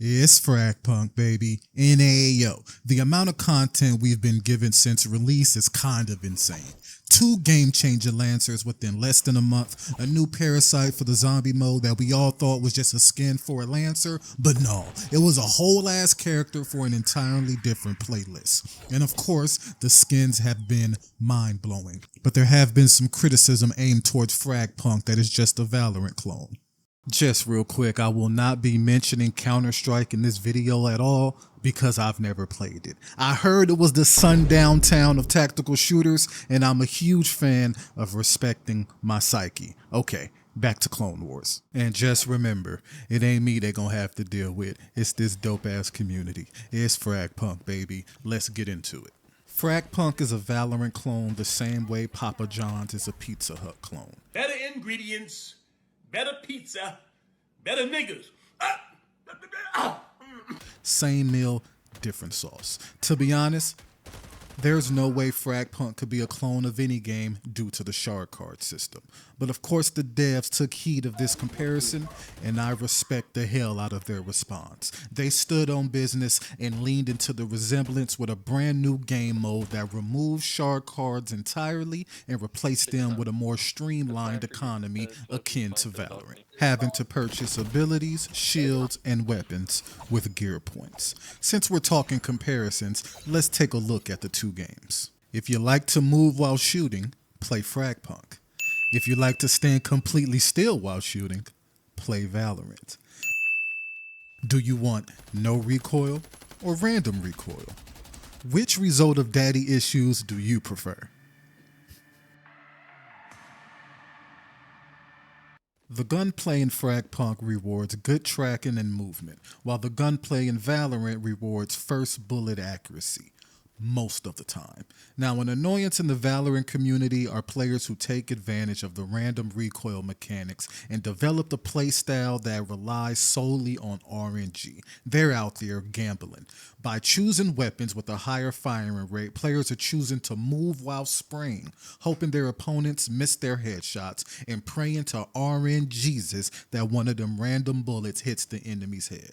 It's Fragpunk, baby. NAO. The amount of content we've been given since release is kind of insane. 2 game-changer Lancers within less than a month, a new Parasite for the zombie mode that we all thought was just a skin for a Lancer, but no, it was a whole-ass character for an entirely different playlist. And of course, the skins have been mind-blowing. But there have been some criticism aimed towards Fragpunk that is just a Valorant clone. Just real quick, I will not be mentioning Counter-Strike in this video at all because I've never played it. I heard it was the sundown town of tactical shooters, and I'm a huge fan of respecting my psyche. Okay, back to Clone Wars. And just remember, it ain't me they gonna have to deal with. It's this dope-ass community. It's Fragpunk, baby. Let's get into it. Fragpunk is a Valorant clone the same way Papa John's is a Pizza Hut clone. Better ingredients, better pizza, better niggas. Same meal, different sauce. To be honest, there's no way Fragpunk could be a clone of any game due to the shard card system. But of course the devs took heed of this comparison, and I respect the hell out of their response. They stood on business and leaned into the resemblance with a brand new game mode that removed shard cards entirely and replaced them with a more streamlined economy akin to Valorant, having to purchase abilities, shields, and weapons with gear points. Since we're talking comparisons, let's take a look at the 2 games. If you like to move while shooting, play Fragpunk. If you like to stand completely still while shooting, play Valorant. Do you want no recoil or random recoil? Which result of daddy issues do you prefer? The gunplay in Fragpunk rewards good tracking and movement, while the gunplay in Valorant rewards first bullet accuracy. Most of the time. Now, an annoyance in the Valorant community are players who take advantage of the random recoil mechanics and develop a playstyle that relies solely on RNG. They're out there gambling. By choosing weapons with a higher firing rate, players are choosing to move while spraying, hoping their opponents miss their headshots and praying to RNGesus that one of them random bullets hits the enemy's head.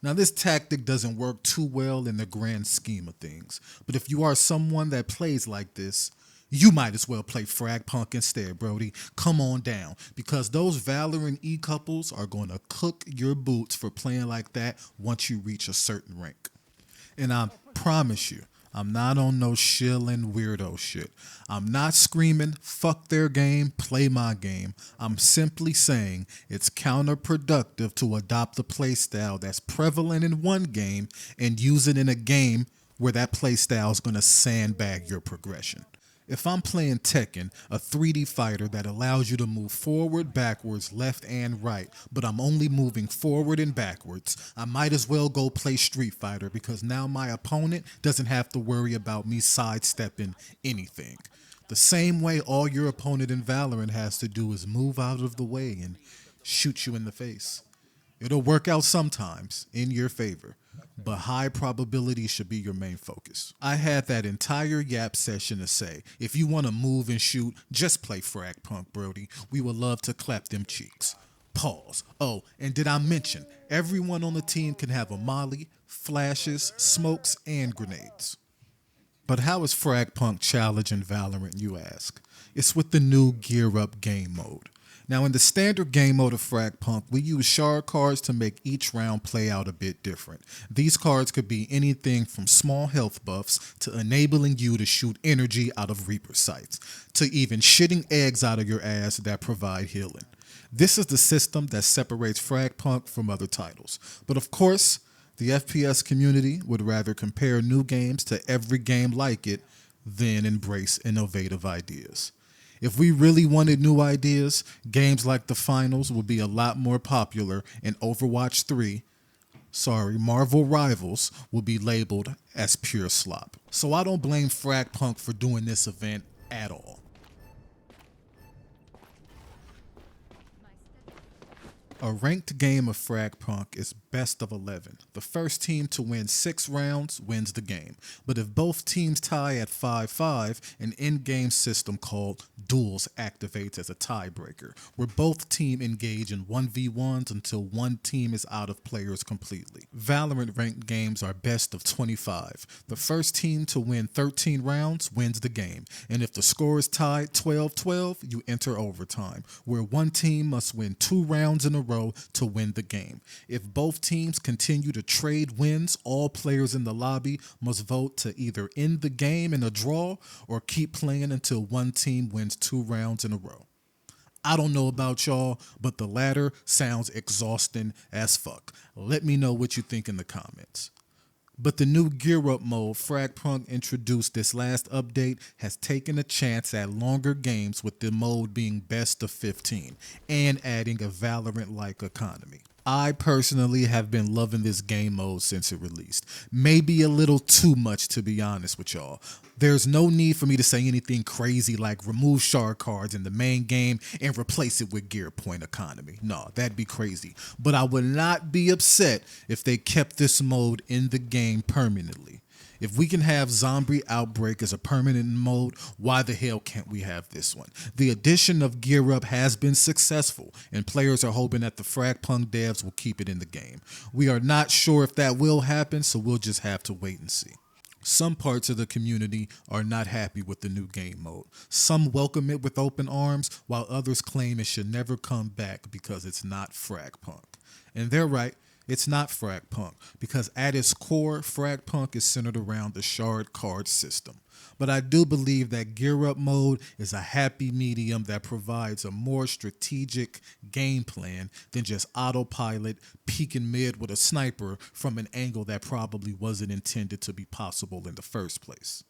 Now, this tactic doesn't work too well in the grand scheme of things, but if you are someone that plays like this, you might as well play Fragpunk instead, Brody. Come on down, because those Valorant E-couples are going to cook your boots for playing like that once you reach a certain rank. And I promise you, I'm not on no shilling weirdo shit. I'm not screaming, fuck their game, play my game. I'm simply saying it's counterproductive to adopt a playstyle that's prevalent in one game and use it in a game where that playstyle is going to sandbag your progression. If I'm playing Tekken, a 3D fighter that allows you to move forward, backwards, left, and right, but I'm only moving forward and backwards, I might as well go play Street Fighter because now my opponent doesn't have to worry about me sidestepping anything. The same way all your opponent in Valorant has to do is move out of the way and shoot you in the face. It'll work out sometimes in your favor, but high probability should be your main focus. I had that entire yap session to say, if you want to move and shoot, just play Fragpunk, Brody. We would love to clap them cheeks. Pause. Oh, and did I mention, everyone on the team can have a molly, flashes, smokes, and grenades. But how is Fragpunk challenging Valorant, you ask? It's with the new Gear Up game mode. Now, in the standard game mode of Fragpunk, we use shard cards to make each round play out a bit different. These cards could be anything from small health buffs to enabling you to shoot energy out of Reaper sights, to even shitting eggs out of your ass that provide healing. This is the system that separates Fragpunk from other titles. But of course, the FPS community would rather compare new games to every game like it than embrace innovative ideas. If we really wanted new ideas, games like the finals would be a lot more popular, and Overwatch 3, Marvel Rivals, will be labeled as pure slop. So I don't blame Fragpunk for doing this event at all. A ranked game of Fragpunk is best of 11. The first team to win 6 rounds wins the game. But if both teams tie at 5-5, an in-game system called duels activates as a tiebreaker, where both teams engage in 1v1s until one team is out of players completely. Valorant ranked games are best of 25. The first team to win 13 rounds wins the game, and if the score is tied 12-12, you enter overtime, where one team must win 2 rounds in a row to win the game. If both teams continue to trade wins, all players in the lobby must vote to either end the game in a draw or keep playing until one team wins 2 rounds in a row. I don't know about y'all, but the latter sounds exhausting as fuck. Let me know what you think in the comments. But the new Gear Up mode Fragpunk introduced this last update has taken a chance at longer games, with the mode being best of 15 and adding a Valorant-like economy. I personally have been loving this game mode since it released. Maybe a little too much, to be honest with y'all. There's no need for me to say anything crazy like remove shard cards in the main game and replace it with gear point economy. No, that'd be crazy. But I would not be upset if they kept this mode in the game permanently. If we can have Zombie Outbreak as a permanent mode, why the hell can't we have this one? The addition of Gear Up has been successful, and players are hoping that the Fragpunk devs will keep it in the game. We are not sure if that will happen, so we'll just have to wait and see. Some parts of the community are not happy with the new game mode. Some welcome it with open arms, while others claim it should never come back because it's not Fragpunk. And they're right. It's not Fragpunk, because at its core, Fragpunk is centered around the shard card system. But I do believe that Gear Up mode is a happy medium that provides a more strategic game plan than just autopilot peeking mid with a sniper from an angle that probably wasn't intended to be possible in the first place.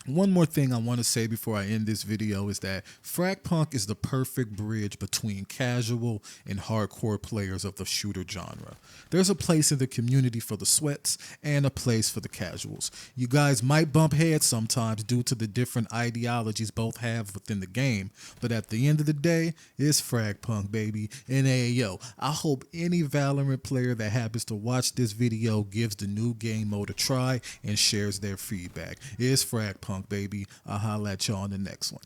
One more thing I want to say before I end this video is that Fragpunk is the perfect bridge between casual and hardcore players of the shooter genre. There's a place in the community for the sweats and a place for the casuals. You guys might bump heads sometimes due to the different ideologies both have within the game, but at the end of the day, it's Fragpunk, baby. And hey, yo, I hope any Valorant player that happens to watch this video gives the new game mode a try and shares their feedback. It's Fragpunk, baby. I'll holla at y'all on the next one.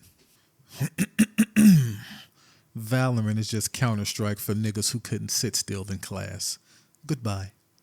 Valorant is just Counter-Strike for niggas who couldn't sit still in class. Goodbye.